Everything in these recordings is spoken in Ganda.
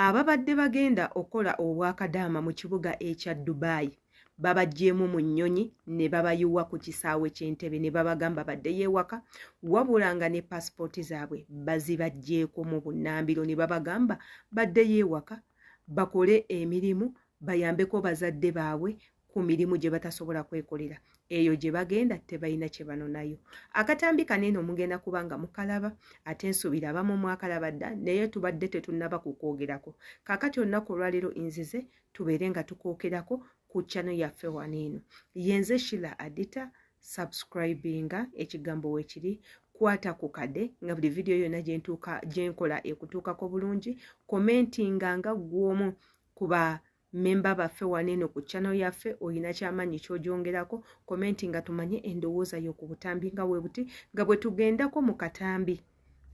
ababadde bagenda okola obwakadaama mu kibuga ekya Dubai babajjeemu mu nnyonyi ne babayiwa ku kisaawe ky'Entebbe ne babagamba baddeyo ewaka wabula nga ne paasipooti zaabwe bazibajjeeko mu bunnambiro ne babagamba baddeyo ewaka bakole emirimu bayambeko bazadde baabwe ku mirimu gye batasobola kwekolera eyo gye bagenda tebalina kye banonayo. Akatambi kanene omugenda kubanga mukalaba ate nsuubira abamu mwakalaba dda naye tubadde tetunnaba kukwogerako. Kaakati olunaku olwaleero nzize tubeere nga tukwogerako ku channel yaffe wano eno. Yenze Sheila Adita, subscribinga ekigambo weekiri, kwata ku kade nga buli video yonna gyenkola ekutuukako bulungi, commentinga nga gw'omu kuba memba baffe wano eno ku channel yaffe oyina kyamaanyi ky'ogyongerako, commentinga tumanye endowooza yo ku butambi nga bwe buti nga bwe tugendako mu katambi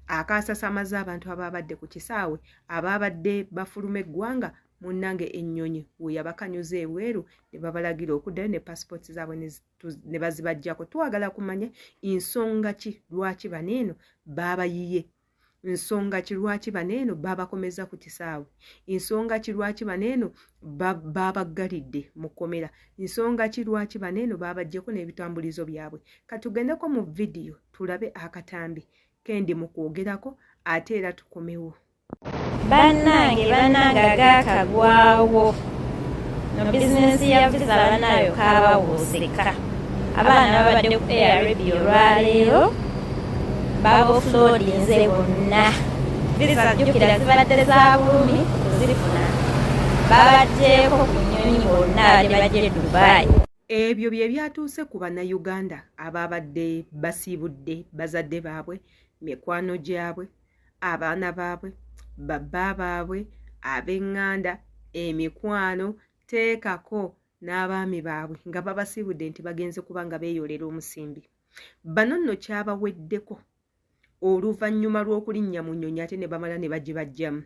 akaasasamaza abantu ababadde ku kisaawe ababadde bafuluma eggwanga munnange ennyonyi we yabakanyuza ebweru ne babalagira okuddayo ne paasipooti zaabwe ne bazibajjako. Twagala kumanya ensonga ki lwaki baneeno baabayiye, nsonga ki lwaki baneeno baabakomeza ku kisaawe, ensonga ki lwaki baneeno baabaggalidde mu kkomera, nsonga ki lwaki baneeno baabajjeko n'ebitambulizo byabwe. Katugendeko mu vidiyo tulabe akatambi kendi mu kwogerako ate era tukomewo. Bannange gaakagwawo no bizinensi ya visa banayo kaabawuusika abaana babadde ku ARB olwaleero baabofulodinze bonna visa jjukira zibadde za bulumi kuzifuna babaddeeko ku nnyonyi bonna bajje Dubai. Ebyo bye byatuuse ku bannayuganda ababadde basiibudde bazadde baabwe, mikwano gyabwe, abaana baabwe, babba baabwe, ab'eŋŋanda, emikwano, teekako n'abaami baabwe nga babasiibudde nti bagenze kuba nga beeyolera omusimbi. Bano nno kyabaweddeko oluvannyuma lw'okulinnya mu nnyonyi ate ne bamala ne bagibajjamu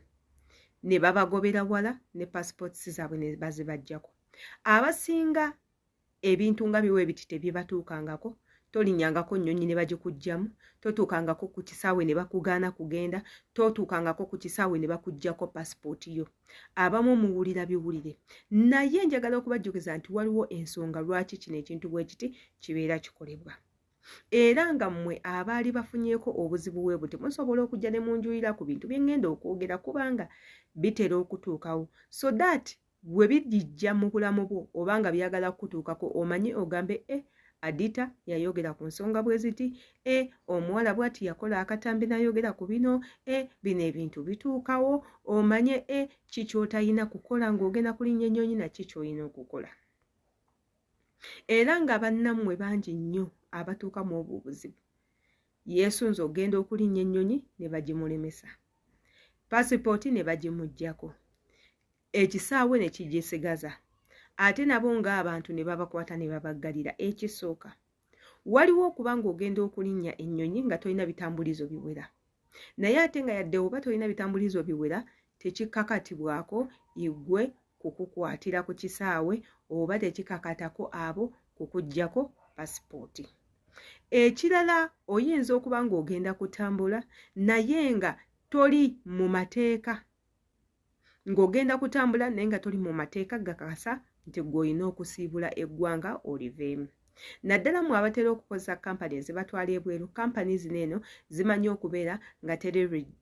ne babagobera wala ne paasipooti zaabwe ne bazibajjako. Abasinga ebintu nga biwe biti tebyebatuukangako, tolinnyangako nnyonyi ne bagikuggyamu, totuukangako ku kisaawe ne bakugaana kugenda, totuukangako ku kisaawe ne bakuggyako paasipooti yo. Abamu muwulira biwulire, naye njagala okubajjukiza nti waliwo ensonga lwaki kino ekintu bwe kiti kibeera kikolebwa. Era nga mmwe abaali bafunyeeko obuzibu bwe buti musobola okujja ne munjulira ku bintu bye ŋŋenda okwogera kubanga bitera okutuukawo, so that bwe bijja mu bulamu bwo obanga byagala kukutuukako omanye ogambe Adita yayogera ku nsonga bwe ziti, omuwala bw'ati yakola akatambi n'ayogera ku bino, bino ebintu bituukawo, omanye ki ky'otalina kukola ng'ogenda kulinnya ennyonyi na ki ky'olina okukola. Era nga bannammwe bangi nnyo abatuuka mu obwo obuzibu. Yeesunze ogenda okulinnya ennyonyi ne bagimulemesa, paasipooti ne bagimuggyako, ekisaawe ne kigisigaza. Ate nabo ng'abantu ne babakwata ne babaggalira. Ekisooka waliwo okuba ng'ogenda okulinnya ennyonyi nga tolina bitambulizo biwera, naye ate nga yadde oba tolina bitambulizo biwera tekikakatibwako igwe kukukwatira ku kisaawe oba tekikakatako abo kukuggyako paasipooti. Ekirala oyinza okuba ng'ogenda kutambula naye nga toli mu mateeka, ng'ogenda kutambula naye nga toli mu mateeka gakakasa nti gw'olina okusiibula eggwanga oliveemu. Naddala mu abatera okukozesa kampani ezibatwala ebweru, kampani zino eno zimanyi okubeera nga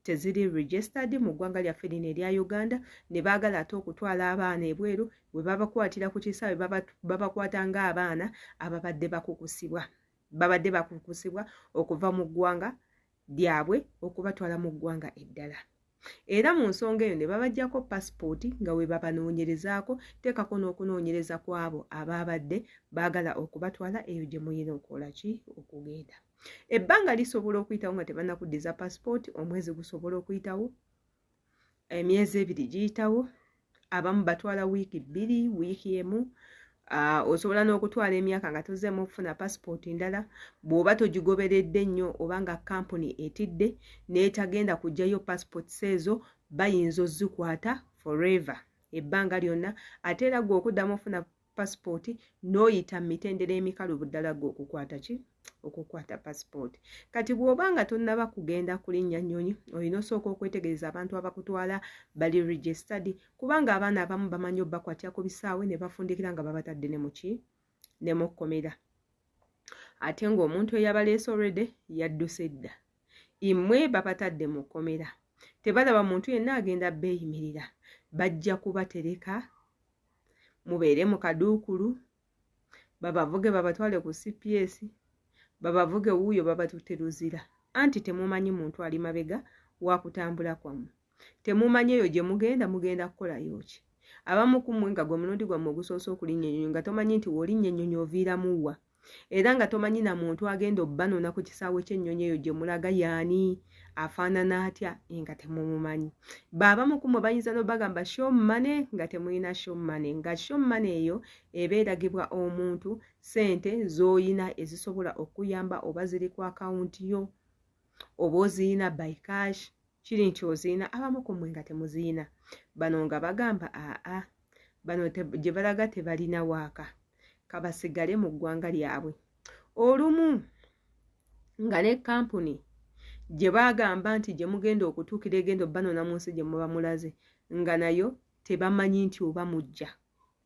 teziri registered mu ggwanga lyaffe lino erya Uganda, ne baagala ate okutwala abaana ebweru bwe babakwatira ku kisaawe babakwata ng'abaana ababadde bakukusibwa okuva mu ggwanga lyabwe okubatwala mu ggwanga eddala. Era mu nsonga eyo ne babajjako paasipooti nga we babanoonyerezaako, teekako n'okunoonyereza kw'abo ababadde baagala okubatwala eyo gye muyina okukola ki okugenda. Ebbanga lisobola okuyitawo nga tebannakuddiza paasipooti, omwezi gusobola okuyitawo, emyezi 2 giyitawo, abamu batwala wiiki 2, wiiki emu. Osobola n'okutwala emyaka nga tozzeemu okufuna paasipooti ndala bw'oba togigoberedde nnyo oba nga kampuni etidde n'etagenda kuggyayo paasipooti ezo bayinza ozikwata forever ebbanga lyonna. Ate era gwe okuddamu ofuna passport n'oyita mitendera emikalu buddala gwe okukwata passport. Kati bw'obanga tonnaba kugenda kulinnya nnyonyi olina osooka okwetegereza abantu abakutwala bali registered, kubanga abaana abamu bamanyi obbakwatya ku bisaawe ne bafundikira nga babatadde ne mu kkomera, ate ng'omuntu eyabaleese already yadduse dda. Immwe babatadde mu kkomera, tebalaba muntu yenna agenda beeyimirira, bajja kubatereka mubeere mu kaduukulu, babavuge babatwale ku CPS, babavuge wuuyo babatutte luzira, anti temumanyi muntu ali mabega wa kutambula kwammwe, temumanyi eyo gye mugenda kukolayo ki. Abamu ku mmwe nga gwe mulundi gwammwe ogusoose okulinnya ennyonyi nga tomanyi nti w'olinnya ennyonyi oviiramu wa, era nga tomanyi na muntu agenda obbanona ku kisaawe ky'ennyonyi eyo gye mulaga yaani, afaanana atya, nga temumumanyi. Baabamu ku mmwe bayinza n'obagamba show money nga temulina show money, nga show money eyo eba eragibwa omuntu ssente z'oyina ezisobola okuyamba oba ziri ku akawunti yo oba oziyina by cash, kiri nti oziyina. Abamu ku mmwe nga temuziyina, bano nga bagamba bano gye balaga tebalina waaka, kabasigale mu ggwanga lyabwe. Olumu nga ne kampuni gye bagamba nti gye mugenda okutuukira egenda obbanona mu nsi gye muba mulaze, nga nayo tebamanyi nti oba mujja,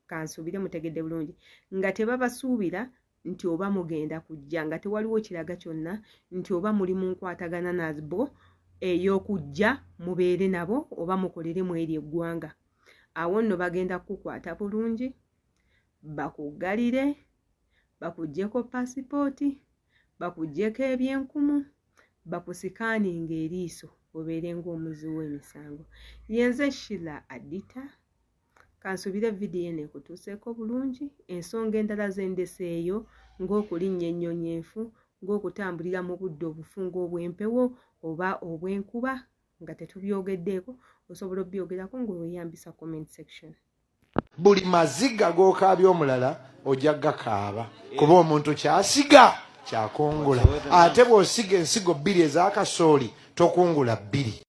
kansuubire mutegedde bulungi, nga tebabasuubira nti oba mugenda kujja, nga tewaliwo kiraga kyonna nti oba muli mu nkwatagana nabo ey'okujja mubeere nabo oba mukolere mu eri eggwanga. Awo nno bagenda kukukwata bulungi, bakuggalire, bakuggyeko paasipooti, bakuggyeko ebyenkumu, bakusikaaninga eriiso obeere ng'omuzi w'emisango. Yenze Sheila Adita, kansuubire vidiyo eno ekutuuseeko bulungi. Ensonga endala zendeseeyo ng'okulinnya ennyonyi enfu, ng'okutambulira mu budde obufu ng'obw'empewo oba obw'enkuba nga tetubyogeddeeko, osobola obbyogerako ng'oweyambisa comment section. Buli maziga g'okaabya omulala ojja gakaaba, kuba omuntu kyasiga kyakungula. Ate bw'osiga ensigo 2 ez'akasooli tokungula 2.